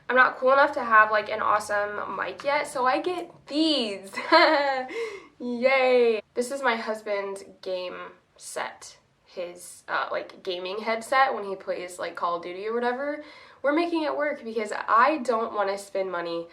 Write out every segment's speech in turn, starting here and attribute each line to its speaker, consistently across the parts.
Speaker 1: I'm not cool enough to have like an awesome mic yet, so I get these. Yay! This is my husband's game set, his like gaming headset when he plays like Call of Duty or whatever. We're making it work because I don't want to spend money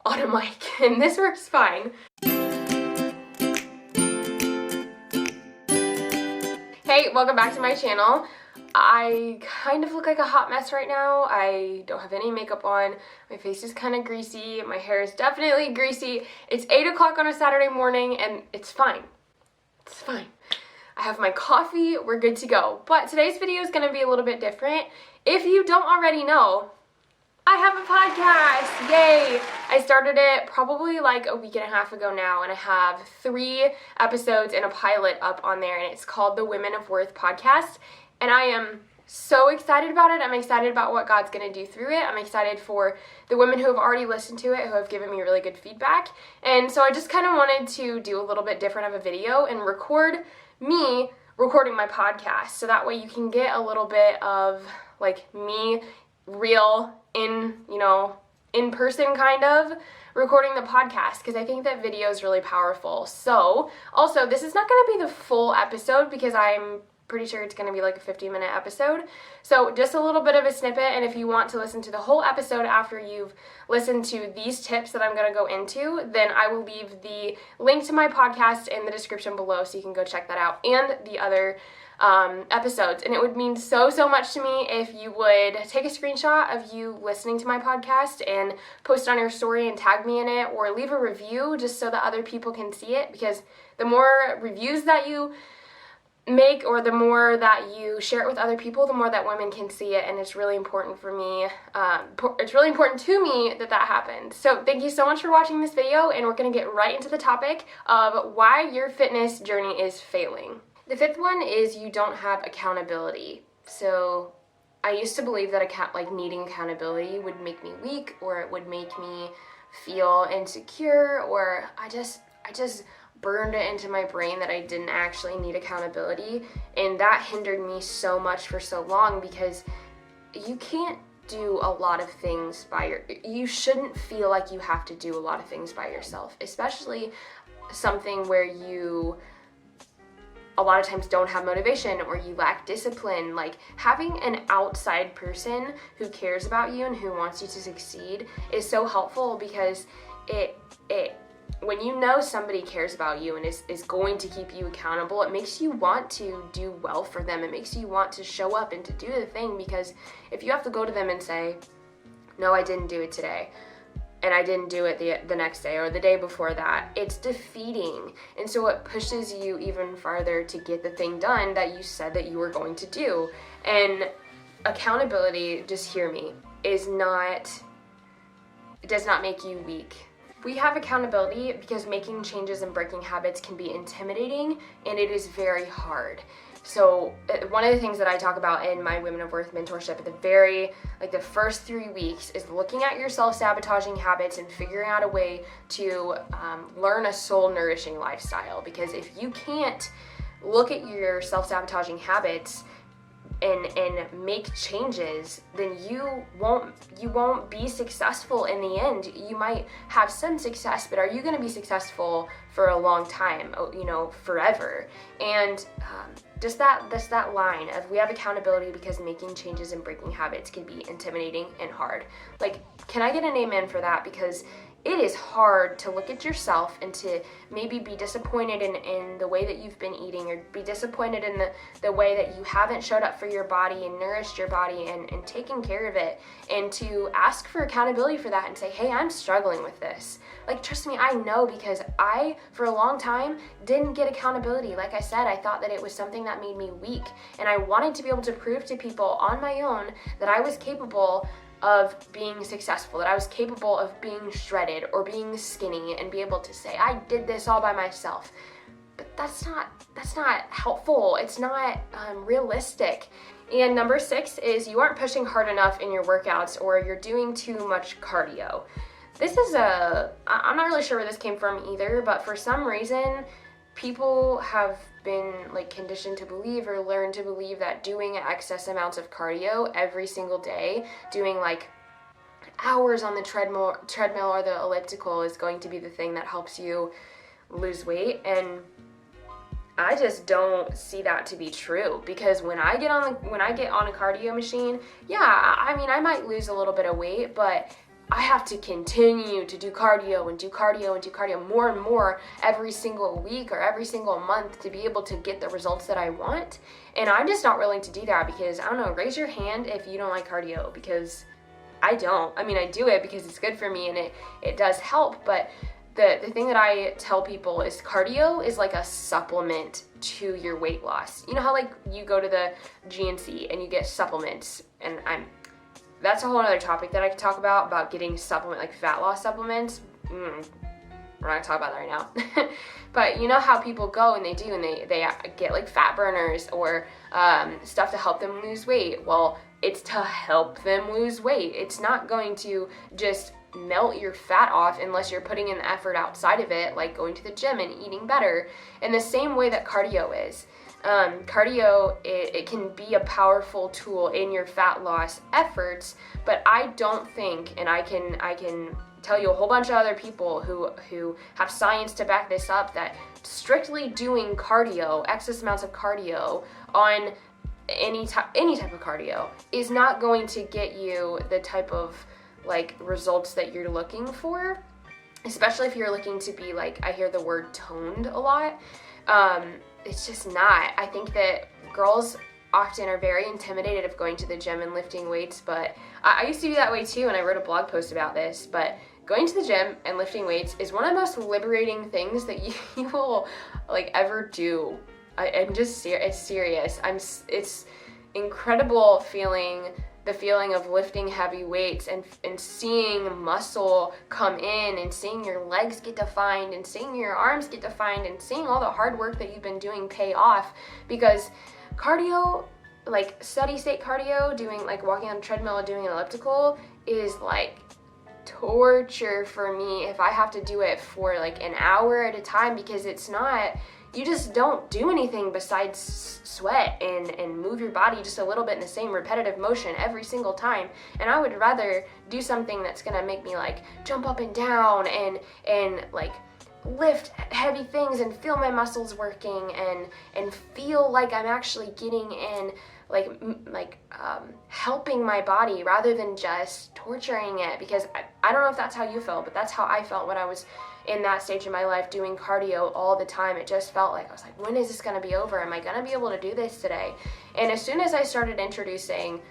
Speaker 1: on a mic, and this works fine. Hey, welcome back to my channel. I kind of look like a hot mess right now. I don't have any makeup on. My face is kind of greasy. My hair is definitely greasy. It's 8 o'clock on a Saturday morning and it's fine. It's fine. I have my coffee. We're good to go. But today's video is going to be a little bit different. If you don't already know, I have a podcast. Yay! I started it probably like a week and a half ago now, and I have 3 episodes and a pilot up on there, and it's called the Women of Worth podcast. And I am so excited about it. I'm excited about what God's going to do through it. I'm excited for the women who have already listened to it, who have given me really good feedback. And so I just kind of wanted to do a little bit different of a video and record me recording my podcast. So that way you can get a little bit of like me real in person kind of recording the podcast, because I think that video is really powerful. So also, this is not going to be the full episode because I'm pretty sure it's going to be like a 50-minute episode. So just a little bit of a snippet, and if you want to listen to the whole episode after you've listened to these tips that I'm going to go into, then I will leave the link to my podcast in the description below so you can go check that out, and the other episodes. And it would mean so much to me if you would take a screenshot of you listening to my podcast and post it on your story and tag me in it, or leave a review just so that other people can see it, because the more reviews that you make, or the more that you share it with other people, the more that women can see it. And it's really important for me, it's really important to me that that happens. So thank you so much for watching this video, and we're going to get right into the topic of why your fitness journey is failing. The 5th one is you don't have accountability. So I used to believe that needing accountability would make me weak, or it would make me feel insecure, or I just burned it into my brain that I didn't actually need accountability. And that hindered me so much for so long, because you can't do a lot of things you shouldn't feel like you have to do a lot of things by yourself, especially something where you a lot of times don't have motivation or you lack discipline. Like, having an outside person who cares about you and who wants you to succeed is so helpful, because when you know somebody cares about you and is going to keep you accountable, it makes you want to do well for them. It makes you want to show up and to do the thing, because if you have to go to them and say, no, I didn't do it today, and I didn't do it the next day or the day before that, it's defeating. And so it pushes you even farther to get the thing done that you said that you were going to do. And accountability, just hear me, it does not make you weak. We have accountability because making changes and breaking habits can be intimidating, and it is very hard. So one of the things that I talk about in my Women of Worth mentorship at the first 3 weeks is looking at your self-sabotaging habits and figuring out a way to learn a soul-nourishing lifestyle. Because if you can't look at your self-sabotaging habits and make changes, then you won't be successful in the end. You might have some success, but are you going to be successful for a long time, forever? And just that line of, we have accountability because making changes and breaking habits can be intimidating and hard. Like, can I get an amen for that? Because it is hard to look at yourself and to maybe be disappointed in the way that you've been eating, or be disappointed in the way that you haven't showed up for your body and nourished your body and taken care of it, and to ask for accountability for that and say, hey, I'm struggling with this. Like, trust me, I know, because I, for a long time, didn't get accountability. Like I said, I thought that it was something that made me weak, and I wanted to be able to prove to people on my own that I was capable of being successful, that I was capable of being shredded or being skinny, and be able to say, I did this all by myself. But that's not helpful. It's not realistic. And number 6 is you aren't pushing hard enough in your workouts, or you're doing too much cardio. This is I'm not really sure where this came from either, but for some reason, people have been conditioned to believe, or learned to believe, that doing excess amounts of cardio every single day, doing hours on the treadmill or the elliptical is going to be the thing that helps you lose weight. And I just don't see that to be true, because when I get on a cardio machine, yeah, I mean, I might lose a little bit of weight, but I have to continue to do cardio and do cardio and do cardio more and more every single week or every single month to be able to get the results that I want. And I'm just not willing to do that, because I don't know, raise your hand if you don't like cardio, because I don't. I mean, I do it because it's good for me and it does help, but the thing that I tell people is cardio is like a supplement to your weight loss. You know how like you go to the GNC and you get supplements, and that's a whole other topic that I could talk about getting like fat loss supplements. We're not gonna talk about that right now. But you know how people go and they get like fat burners or stuff to help them lose weight. Well, it's to help them lose weight. It's not going to just melt your fat off unless you're putting in the effort outside of it, like going to the gym and eating better. In the same way that cardio is. Cardio, it can be a powerful tool in your fat loss efforts, but I don't think, and I can tell you a whole bunch of other people who have science to back this up, that strictly doing cardio, excess amounts of cardio on any type of cardio is not going to get you the type of like results that you're looking for, especially if you're looking to be like, I hear the word toned a lot. It's just not. I think that girls often are very intimidated of going to the gym and lifting weights, but I used to be that way too, and I wrote a blog post about this, but going to the gym and lifting weights is one of the most liberating things that you will like ever do. I'm just it's serious. It's incredible feeling, the feeling of lifting heavy weights and seeing muscle come in and seeing your legs get defined and seeing your arms get defined and seeing all the hard work that you've been doing pay off. Because cardio, like steady state cardio, doing like walking on a treadmill or doing an elliptical, is like torture for me if I have to do it for like an hour at a time, because it's not, you just don't do anything besides sweat and move your body just a little bit in the same repetitive motion every single time. And I would rather do something that's gonna make me like jump up and down and like lift heavy things and feel my muscles working and feel like I'm actually getting in helping my body rather than just torturing it. Because I don't know if that's how you feel, but that's how I felt when I was in that stage of my life doing cardio all the time. It just felt like I was like, when is this going to be over? Am I going to be able to do this today? And as soon as I started introducing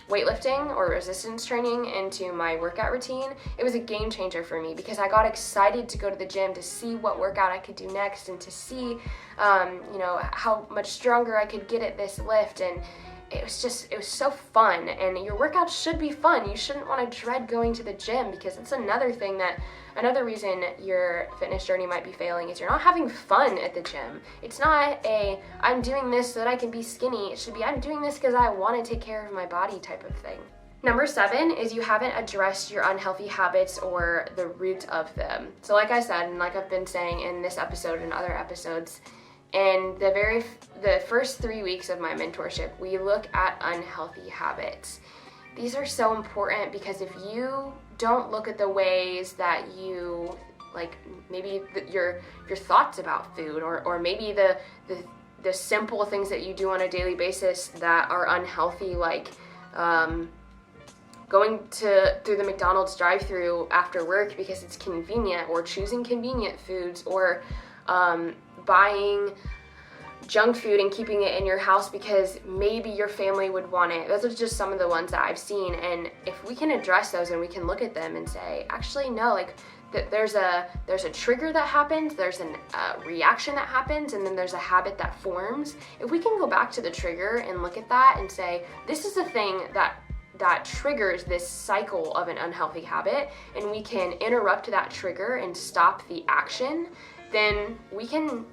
Speaker 1: weightlifting or resistance training into my workout routine, it was a game changer for me, because I got excited to go to the gym to see what workout I could do next and to see how much stronger I could get at this lift. And it was so fun. And your workouts should be fun. You shouldn't want to dread going to the gym, because it's another reason your fitness journey might be failing is you're not having fun at the gym. It's not I'm doing this so that I can be skinny. It should be, I'm doing this because I want to take care of my body type of thing. Number 7 is you haven't addressed your unhealthy habits or the root of them. So like I said, and like I've been saying in this episode and other episodes, in the first 3 weeks of my mentorship, we look at unhealthy habits. These are so important, because if you don't look at the ways that you, like maybe your thoughts about food, or maybe the simple things that you do on a daily basis that are unhealthy, like going through the McDonald's drive-thru after work because it's convenient, or choosing convenient foods, or buying junk food and keeping it in your house because maybe your family would want it. Those are just some of the ones that I've seen. And if we can address those and we can look at them and say, actually, no, like there's a trigger that happens, there's a reaction that happens, and then there's a habit that forms. If we can go back to the trigger and look at that and say, this is the thing that triggers this cycle of an unhealthy habit, and we can interrupt that trigger and stop the action, then we can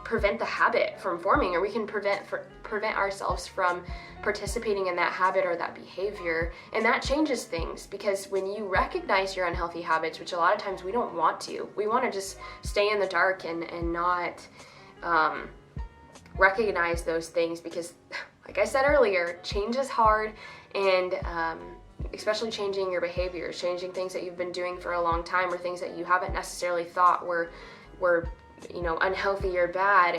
Speaker 1: prevent the habit from forming, or we can prevent ourselves from participating in that habit or that behavior. And that changes things, because when you recognize your unhealthy habits, which a lot of times we don't want to, we want to just stay in the dark and not recognize those things, because like I said earlier, change is hard, and especially changing your behaviors, changing things that you've been doing for a long time, or things that you haven't necessarily thought were unhealthy or bad,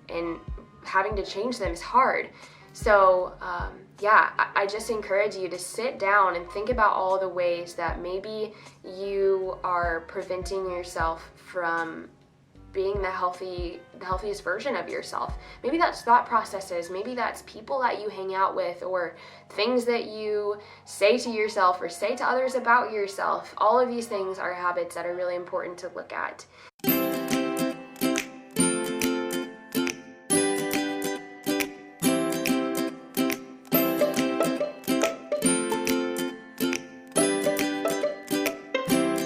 Speaker 1: and having to change them is hard. So yeah, I just encourage you to sit down and think about all the ways that maybe you are preventing yourself from being the healthiest version of yourself. Maybe that's thought processes, maybe that's people that you hang out with, or things that you say to yourself or say to others about yourself. All of these things are habits that are really important to look at.